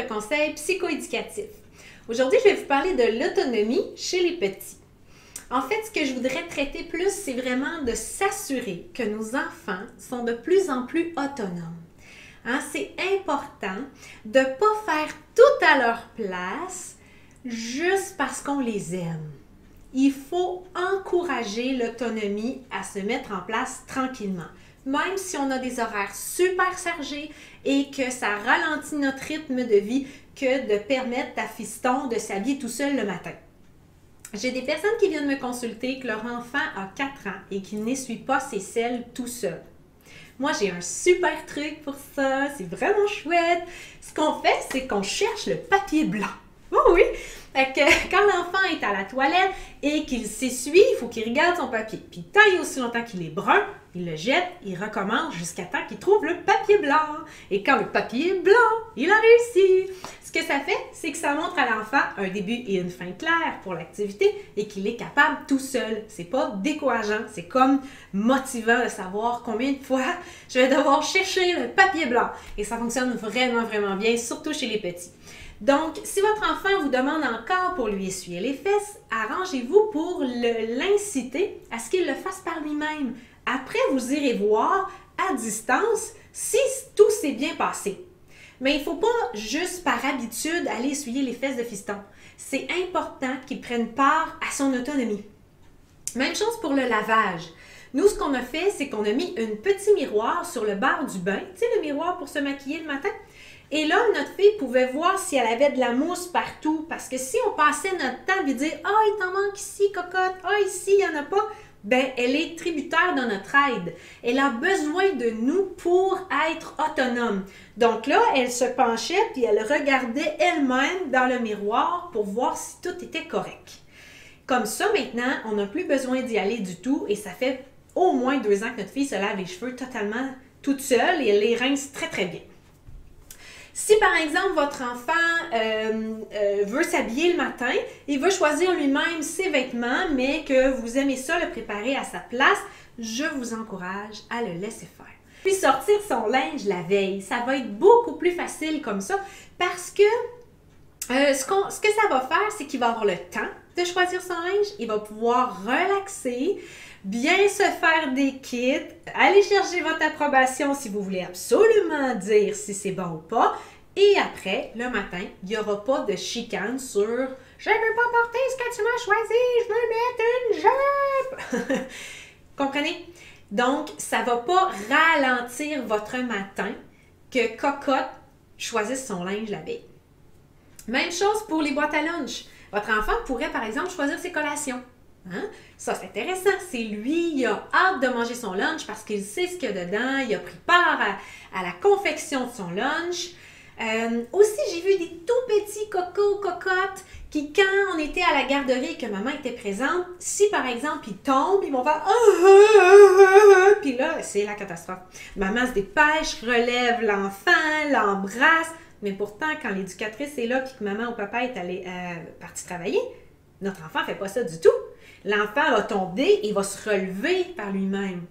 autre conseil psychoéducatif. Aujourd'hui, je vais vous parler de l'autonomie chez les petits. En fait, ce que je voudrais traiter plus, c'est vraiment de s'assurer que nos enfants sont de plus en plus autonomes. C'est important de ne pas faire tout à leur place juste parce qu'on les aime. Il faut encourager l'autonomie à se mettre en place tranquillement. Même si on a des horaires super chargés et que ça ralentit notre rythme de vie que de permettre à fiston de s'habiller tout seul le matin. J'ai des personnes qui viennent me consulter que leur enfant a 4 ans et qu'il n'essuie pas ses selles tout seul. Moi, j'ai un super truc pour ça, c'est vraiment chouette. Ce qu'on fait, c'est qu'on cherche le papier blanc. Oh oui! Fait que quand l'enfant est à la toilette et qu'il s'essuie, il faut qu'il regarde son papier. Puis tant et aussi longtemps qu'il est brun, il le jette, il recommence jusqu'à temps qu'il trouve le papier blanc. Et quand le papier est blanc, il a réussi. Ce que ça fait, c'est que ça montre à l'enfant un début et une fin claire pour l'activité et qu'il est capable tout seul. C'est pas décourageant, c'est comme motivant de savoir combien de fois je vais devoir chercher le papier blanc. Et ça fonctionne vraiment, vraiment bien, surtout chez les petits. Donc, si votre enfant vous demande encore pour lui essuyer les fesses, arrangez-vous pour l'inciter à ce qu'il le fasse par lui-même. Après, vous irez voir à distance si tout s'est bien passé. Mais il ne faut pas juste par habitude aller essuyer les fesses de fiston. C'est important qu'il prenne part à son autonomie. Même chose pour le lavage. Nous, ce qu'on a fait, c'est qu'on a mis un petit miroir sur le bord du bain. Tu sais, le miroir pour se maquiller le matin? Et là, notre fille pouvait voir si elle avait de la mousse partout. Parce que si on passait notre temps à lui dire « Ah, il t'en manque ici, cocotte. Ah, ici, il n'y en a pas. » Ben, elle est tributaire de notre aide. Elle a besoin de nous pour être autonome. Donc là, elle se penchait puis elle regardait elle-même dans le miroir pour voir si tout était correct. Comme ça, maintenant, on n'a plus besoin d'y aller du tout et ça fait au moins 2 ans que notre fille se lave les cheveux totalement toute seule et elle les rince très, très bien. Si par exemple votre enfant veut s'habiller le matin, il veut choisir lui-même ses vêtements, mais que vous aimez ça le préparer à sa place, je vous encourage à le laisser faire. Puis sortir son linge la veille, ça va être beaucoup plus facile comme ça parce que ce que ça va faire, c'est qu'il va avoir le temps de choisir son linge, il va pouvoir relaxer, bien se faire des kits, aller chercher votre approbation si vous voulez absolument dire si c'est bon ou pas. Et après, le matin, il n'y aura pas de chicane sur « Je ne veux pas porter ce que tu m'as choisi, je veux mettre une jupe! » Comprenez? Donc, ça ne va pas ralentir votre matin que Cocotte choisisse son linge la veille. Même chose pour les boîtes à lunch. Votre enfant pourrait, par exemple, choisir ses collations. Ça, c'est intéressant. C'est lui, il a hâte de manger son lunch parce qu'il sait ce qu'il y a dedans. Il a pris part à la confection de son lunch. Aussi, j'ai vu des tout petits cocos, cocottes qui, quand on était à la garderie et que maman était présente, si par exemple ils tombent, ils vont faire « Puis là, c'est la catastrophe. Maman se dépêche, relève l'enfant, l'embrasse. Mais pourtant, quand l'éducatrice est là et que maman ou papa est parti travailler, notre enfant ne fait pas ça du tout. L'enfant va tomber et va se relever par lui-même.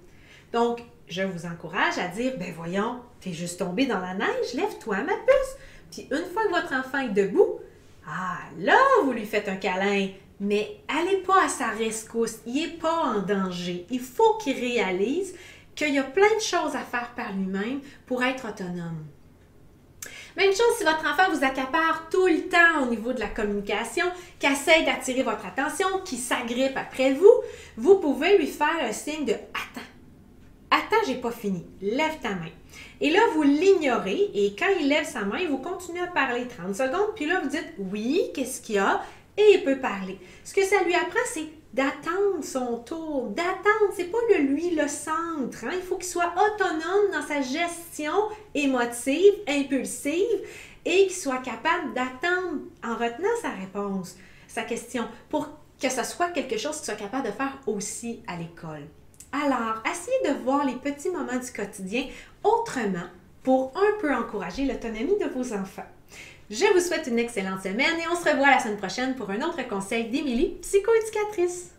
Donc, je vous encourage à dire, ben voyons, t'es juste tombé dans la neige, lève-toi ma puce. Puis une fois que votre enfant est debout, là, vous lui faites un câlin, mais allez pas à sa rescousse, il n'est pas en danger. Il faut qu'il réalise qu'il y a plein de choses à faire par lui-même pour être autonome. Même chose si votre enfant vous accapare tout le temps au niveau de la communication, qu'il essaie d'attirer votre attention, qu'il s'agrippe après vous, vous pouvez lui faire un signe de « Attends, attends, j'ai pas fini, lève ta main ». Et là, vous l'ignorez et quand il lève sa main, vous continuez à parler 30 secondes, puis là, vous dites « Oui, qu'est-ce qu'il y a? » Et il peut parler. Ce que ça lui apprend, c'est d'attendre son tour, d'attendre. C'est pas lui le centre. Il faut qu'il soit autonome dans sa gestion émotive, impulsive et qu'il soit capable d'attendre en retenant sa réponse, sa question, pour que ce soit quelque chose qu'il soit capable de faire aussi à l'école. Alors, essayez de voir les petits moments du quotidien autrement pour un peu encourager l'autonomie de vos enfants. Je vous souhaite une excellente semaine et on se revoit la semaine prochaine pour un autre conseil d'Émilie, psychoéducatrice.